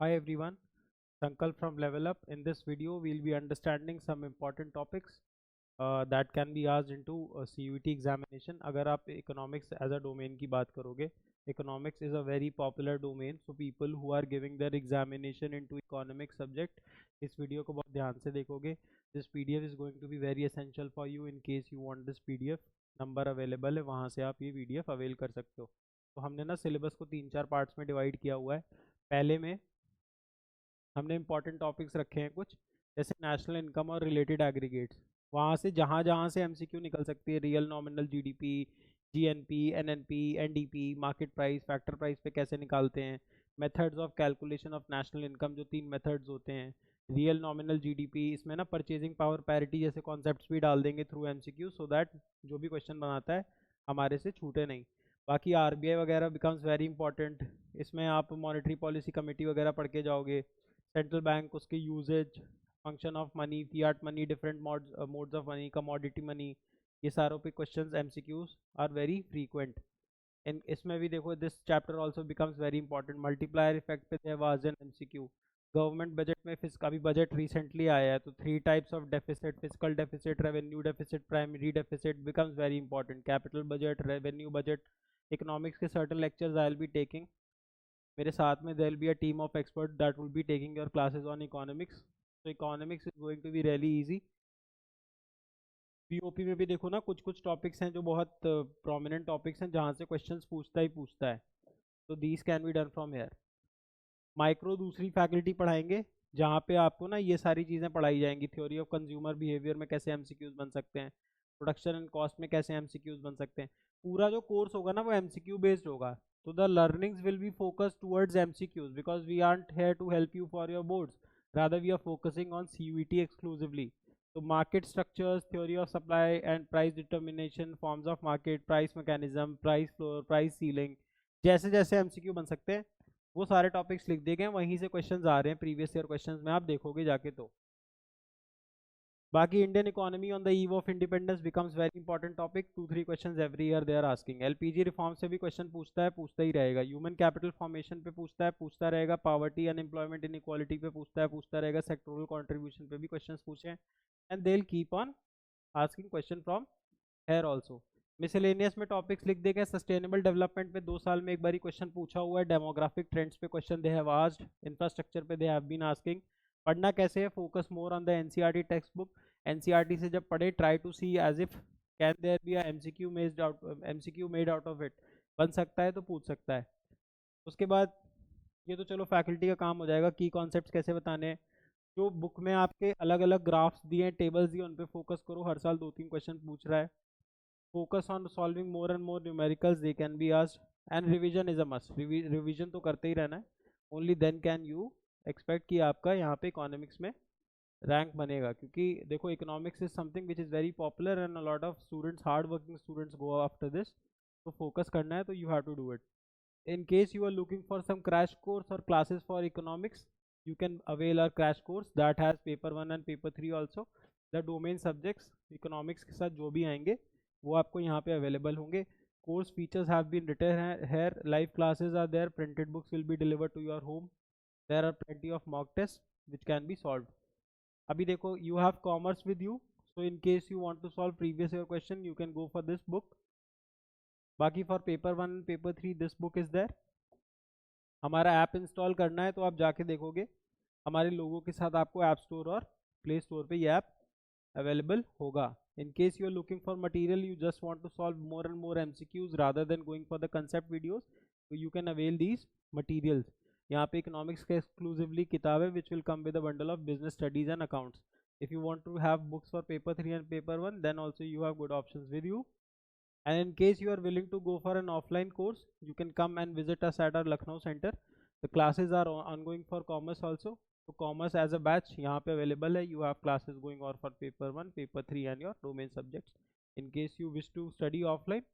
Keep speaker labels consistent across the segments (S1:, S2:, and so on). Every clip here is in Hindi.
S1: Hi everyone, Sankalp from Level Up. In this video, we'll be understanding some important topics that can be asked into a CUET examination. अगर आप economics as a domain की बात करोगे, economics is a very popular domain. So people who are giving their examination into economic subject, इस video को बहुत ध्यान से देखोगे. This PDF is going to be very essential for you in case you want this PDF. Number available है, वहाँ से आप ये PDF अवेल कर सकते हो. तो हमने ना सिलेबस को 3-4 पार्ट्स में डिवाइड किया हुआ है. पहले में हमने इंपॉर्टेंट टॉपिक्स रखे हैं कुछ, जैसे नेशनल इनकम और रिलेटेड एग्रीगेट्स. वहाँ से जहाँ जहाँ से एमसीक्यू निकल सकती है, real nominal GDP, GNP, NNP, NDP, market price, factor price पे कैसे निकालते हैं, methods of calculation of national income, जो 3 मेथड्स होते हैं, रियल नॉमिनल जीडीपी, इसमें ना परचेजिंग पावर पैरिटी जैसे कॉन्सेप्ट्स भी डाल देंगे थ्रू एमसीक्यू, सो दैट जो भी क्वेश्चन बनाता है हमारे से छूटे नहीं. बाकी आरबीआई वगैरह बिकम्स वेरी इंपॉर्टेंट. इसमें आप मॉनेटरी पॉलिसी कमेटी वगैरह पढ़ के जाओगे. सेंट्रल बैंक, उसके uses, function of money, fiat money, different modes of money, commodity money, ये सारों पे questions MCQs are very frequent. इन इसमें भी देखो, this chapter also becomes very important. Multiplier effect पे there was an MCQ. Government budget में अभी बजट रिसेंटली आया है, तो 3 types of deficit, physical deficit, revenue deficit, primary deficit becomes very important. Capital budget, revenue budget. Economics के certain lectures I will be taking. मेरे साथ में there will be a team of expert that will be taking your classes on economics. तो economics is going to be really easy. POP में भी देखो ना, कुछ कुछ टॉपिक्स हैं जो बहुत प्रोमिनेंट टॉपिक्स हैं, जहाँ से क्वेश्चंस पूछता ही पूछता है. तो these can be done from here. Micro दूसरी फैकल्टी पढ़ाएंगे, जहाँ पे आपको ना ये सारी चीज़ें पढ़ाई जाएंगी. थ्योरी ऑफ कंज्यूमर बिहेवियर में कैसे एमसीक्यूज बन सकते हैं, प्रोडक्शन एंड कॉस्ट में कैसे एमसीक्यूज बन सकते हैं. पूरा जो कोर्स होगा ना वो एमसीक्यू बेस्ड होगा. तो the learnings will be focused towards MCQs because we aren't here to help you for your boards, rather we are focusing on CUET exclusively. तो market structures, theory of supply and price determination, forms of market, price mechanism, price floor, price ceiling, जैसे जैसे एमसीक्यू बन सकते हैं वो सारे टॉपिक्स लिख दिए गए हैं. वहीं से क्वेश्चंस आ रहे हैं प्रीवियस ईयर क्वेश्चंस में, आप देखोगे जाके. तो बाकी Indian economy on the eve of independence becomes very important topic. 2-3 questions every year they are asking. LPG reform से भी क्वेश्चन पूछता है, पूछता ही रहेगा. ह्यूमन कैपिटल फॉर्मेशन पे पूछता है, पूछता रहेगा. पॉवर्टी, अनएम्प्लॉयमेंट, इनइक्वालिटी पे पूछता है, पूछता रहेगा. सेक्टोरल कंट्रीब्यूशन पे भी क्वेश्चंस पूछे हैं, and they will keep on asking question from here also. Miscellaneous में टॉपिक्स लिख देंगे. सस्टेनेबल डेवलपमेंट पे 2 साल में एक बार क्वेश्चन पूछा हुआ है. डेमोग्राफिक ट्रेंड्स पे question they have asked. Infrastructure पे दे हैव बीन आस्किंग. पढ़ना कैसे है, focus more on the NCERT text book. NCERT से जब पढ़े, try to see as if can there be MCQ made out of it. बन सकता है तो पूछ सकता है. उसके बाद ये तो चलो फैकल्टी का काम हो जाएगा, की कॉन्सेप्ट्स कैसे बताने हैं. जो बुक में आपके अलग अलग ग्राफ्स दिए हैं, टेबल्स दिए, उन पे फोकस करो. हर साल 2-3 क्वेश्चन पूछ रहा है. Focus on solving more and more numericals, they can be asked. And revision is a must. Revision तो करते ही रहना है. Only then can you expect कि आपका यहाँ पे इकोनॉमिक्स में रैंक बनेगा. क्योंकि देखो, economics is something which is very popular and a lot of students, hard working students go after this. तो फोकस करना है तो you have to do it. In case you are looking for some crash course or classes for economics, you can avail our crash course that has paper 1 and paper 3 also. The domain subjects economics के साथ जो भी आएंगे वो आपको यहाँ पे available होंगे. Course features have been written here. Live classes are there. Printed books will be delivered to your home. There are plenty of mock tests which can be solved. अभी देखो, you have commerce with you, so in case you want to solve previous year question, you can go for this book. बाकी for paper 1 paper 3 this book is there. हमारा ऐप इंस्टॉल करना है तो आप जाके देखोगे हमारे लोगों के साथ आपको ऐप स्टोर और प्ले स्टोर पे ये ऐप अवेलेबल होगा. In case you are looking for material, you just want to solve more and more MCQs rather than going for the concept videos, तो you can avail these materials. यहाँ पे इकोनॉमिक्स के एक्सक्लूसिवली किताब है which will come with a bundle of business studies and accounts. If you want to have books for paper 3 and paper 1, then also you have good options with you. And in case you are willing to go for an offline course, you can come and visit us at our Lucknow center. The classes are ongoing for commerce also. So commerce as a batch यहाँ पे available है. You have classes going on for paper 1, paper 3 and your domain subjects. In case you wish to study offline,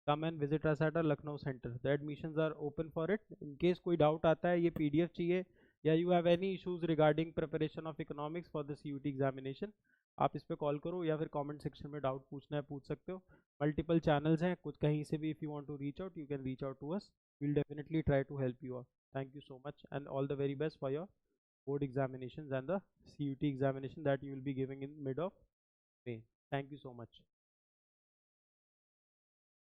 S1: come and visit us at our Lucknow center. The admissions are open for it. In case कोई doubt आता है, ये PDF चाहिए, या you have any issues regarding preparation of economics for the CUT examination, आप इस पे कॉल करो या फिर कमेंट सेक्शन में डाउट पूछना है पूछ सकते हो. मल्टीपल चैनल्स हैं, कुछ कहीं से भी. If you want to reach out, you can reach out to us. We'll definitely try to help you out. Thank you so much, and all the very best for your board examinations and the CUT examination that you will be giving in mid of May. Thank you so much.